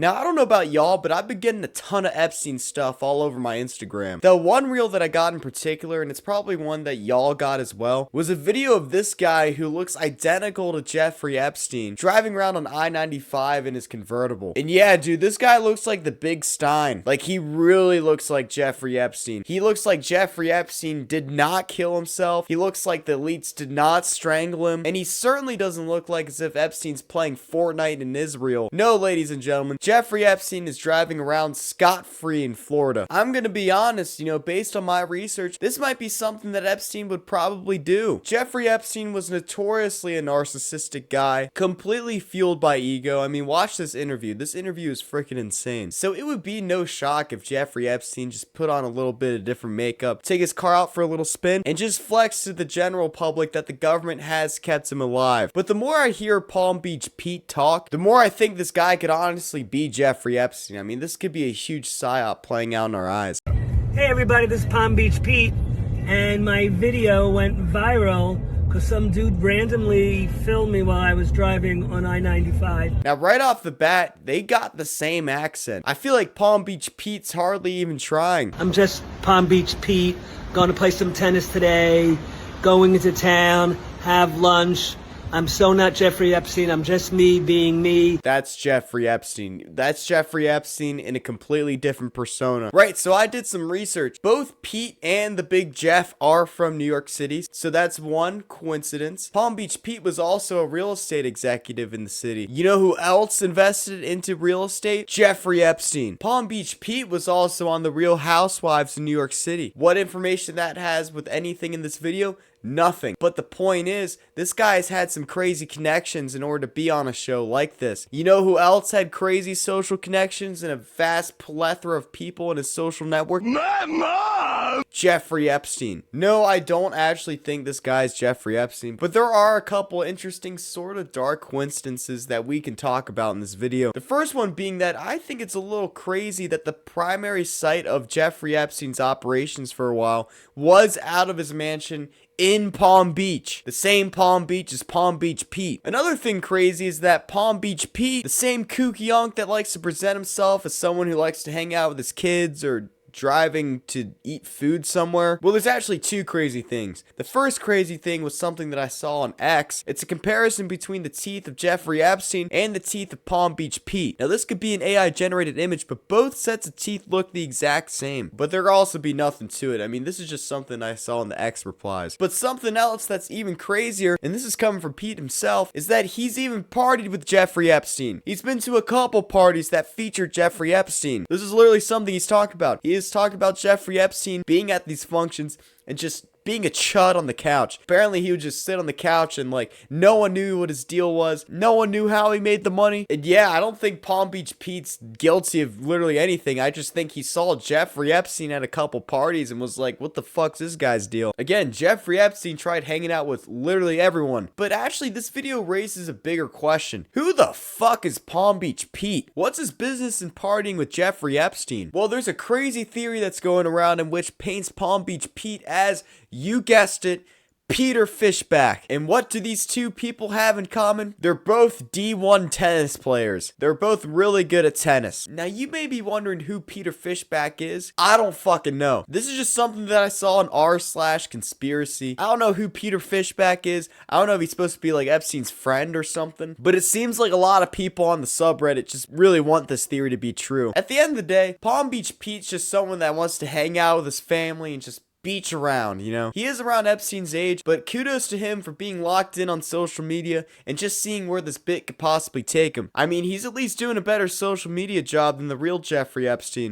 Now, I don't know about y'all, but I've been getting a ton of Epstein stuff all over my Instagram. The one reel that I got in particular, and it's probably one that y'all got as well, was a video of this guy who looks identical to Jeffrey Epstein driving around on I-95 in his convertible. And yeah, dude, this guy looks like the Big Stein. Like, he really looks like Jeffrey Epstein. He looks like Jeffrey Epstein did not kill himself. He looks like the elites did not strangle him. And he certainly doesn't look like as if Epstein's playing Fortnite in Israel. No, ladies and gentlemen, Jeffrey Epstein is driving around scot-free in Florida. I'm gonna be honest, based on my research, this might be something that Epstein would probably do. Jeffrey Epstein was notoriously a narcissistic guy, completely fueled by ego. I mean, watch this interview. This interview is freaking insane. So it would be no shock if Jeffrey Epstein just put on a little bit of different makeup, take his car out for a little spin, and just flex to the general public that the government has kept him alive. But the more I hear Palm Beach Pete talk, the more I think this guy could honestly be Jeffrey Epstein. I mean, this could be a huge psyop playing out in our eyes. Hey everybody, this is Palm Beach Pete, and my video went viral because some dude randomly filmed me while I was driving on I-95. Now, right off the bat, they got the same accent. I feel like Palm Beach Pete's hardly even trying. I'm just Palm Beach Pete, going to play some tennis today, going into town, have lunch. I'm so not Jeffrey Epstein. I'm just me being me. That's Jeffrey Epstein. That's Jeffrey Epstein in a completely different persona. Right, so I did some research. Both Pete and the Big Jeff are from New York City, so that's one coincidence. Palm Beach Pete was also a real estate executive in the city. You know who else invested into real estate? Jeffrey Epstein. Palm Beach Pete was also on the Real Housewives of New York City. What information that has with anything in this video? Nothing. But the point is, this guy's had some crazy connections in order to be on a show like this. You know who else had crazy social connections and a vast plethora of people in his social network? My mom! Jeffrey Epstein. No, I don't actually think this guy's Jeffrey Epstein, but there are a couple interesting sort of dark coincidences that we can talk about in this video. The first one being that I think it's a little crazy that the primary site of Jeffrey Epstein's operations for a while was out of his mansion in Palm Beach. The same Palm Beach as Palm Beach Pete. Another thing crazy is that Palm Beach Pete, the same kooky unk that likes to present himself as someone who likes to hang out with his kids or driving to eat food somewhere. Well, there's actually two crazy things. The first crazy thing was something that I saw on X. It's a comparison between the teeth of Jeffrey Epstein and the teeth of Palm Beach Pete. Now, this could be an AI generated image, but both sets of teeth look the exact same. But there could also be nothing to it. I mean, this is just something I saw in the X replies. But something else that's even crazier, and this is coming from Pete himself, is that he's even partied with Jeffrey Epstein. He's been to a couple parties that feature Jeffrey Epstein. This is literally something he's talked about. He is talking about Jeffrey Epstein being at these functions and just being a chud on the couch. Apparently, he would just sit on the couch and, like, no one knew what his deal was. No one knew how he made the money. And yeah, I don't think Palm Beach Pete's guilty of literally anything. I just think he saw Jeffrey Epstein at a couple parties and was like, what the fuck's this guy's deal? Again, Jeffrey Epstein tried hanging out with literally everyone. But actually, this video raises a bigger question. Who the fuck is Palm Beach Pete? What's his business in partying with Jeffrey Epstein? Well, there's a crazy theory that's going around in which paints Palm Beach Pete as, you guessed it, Peter Fishback. And what do these two people have in common? They're both D1 tennis players. They're both really good at tennis. Now, you may be wondering who Peter Fishback is. I don't fucking know. This is just something that I saw in r/conspiracy. I don't know who Peter Fishback is. I don't know if he's supposed to be like Epstein's friend or something. But it seems like a lot of people on the subreddit just really want this theory to be true. At the end of the day, Palm Beach Pete's just someone that wants to hang out with his family and just beach around, He is around Epstein's age, but kudos to him for being locked in on social media and just seeing where this bit could possibly take him. I mean, he's at least doing a better social media job than the real Jeffrey Epstein.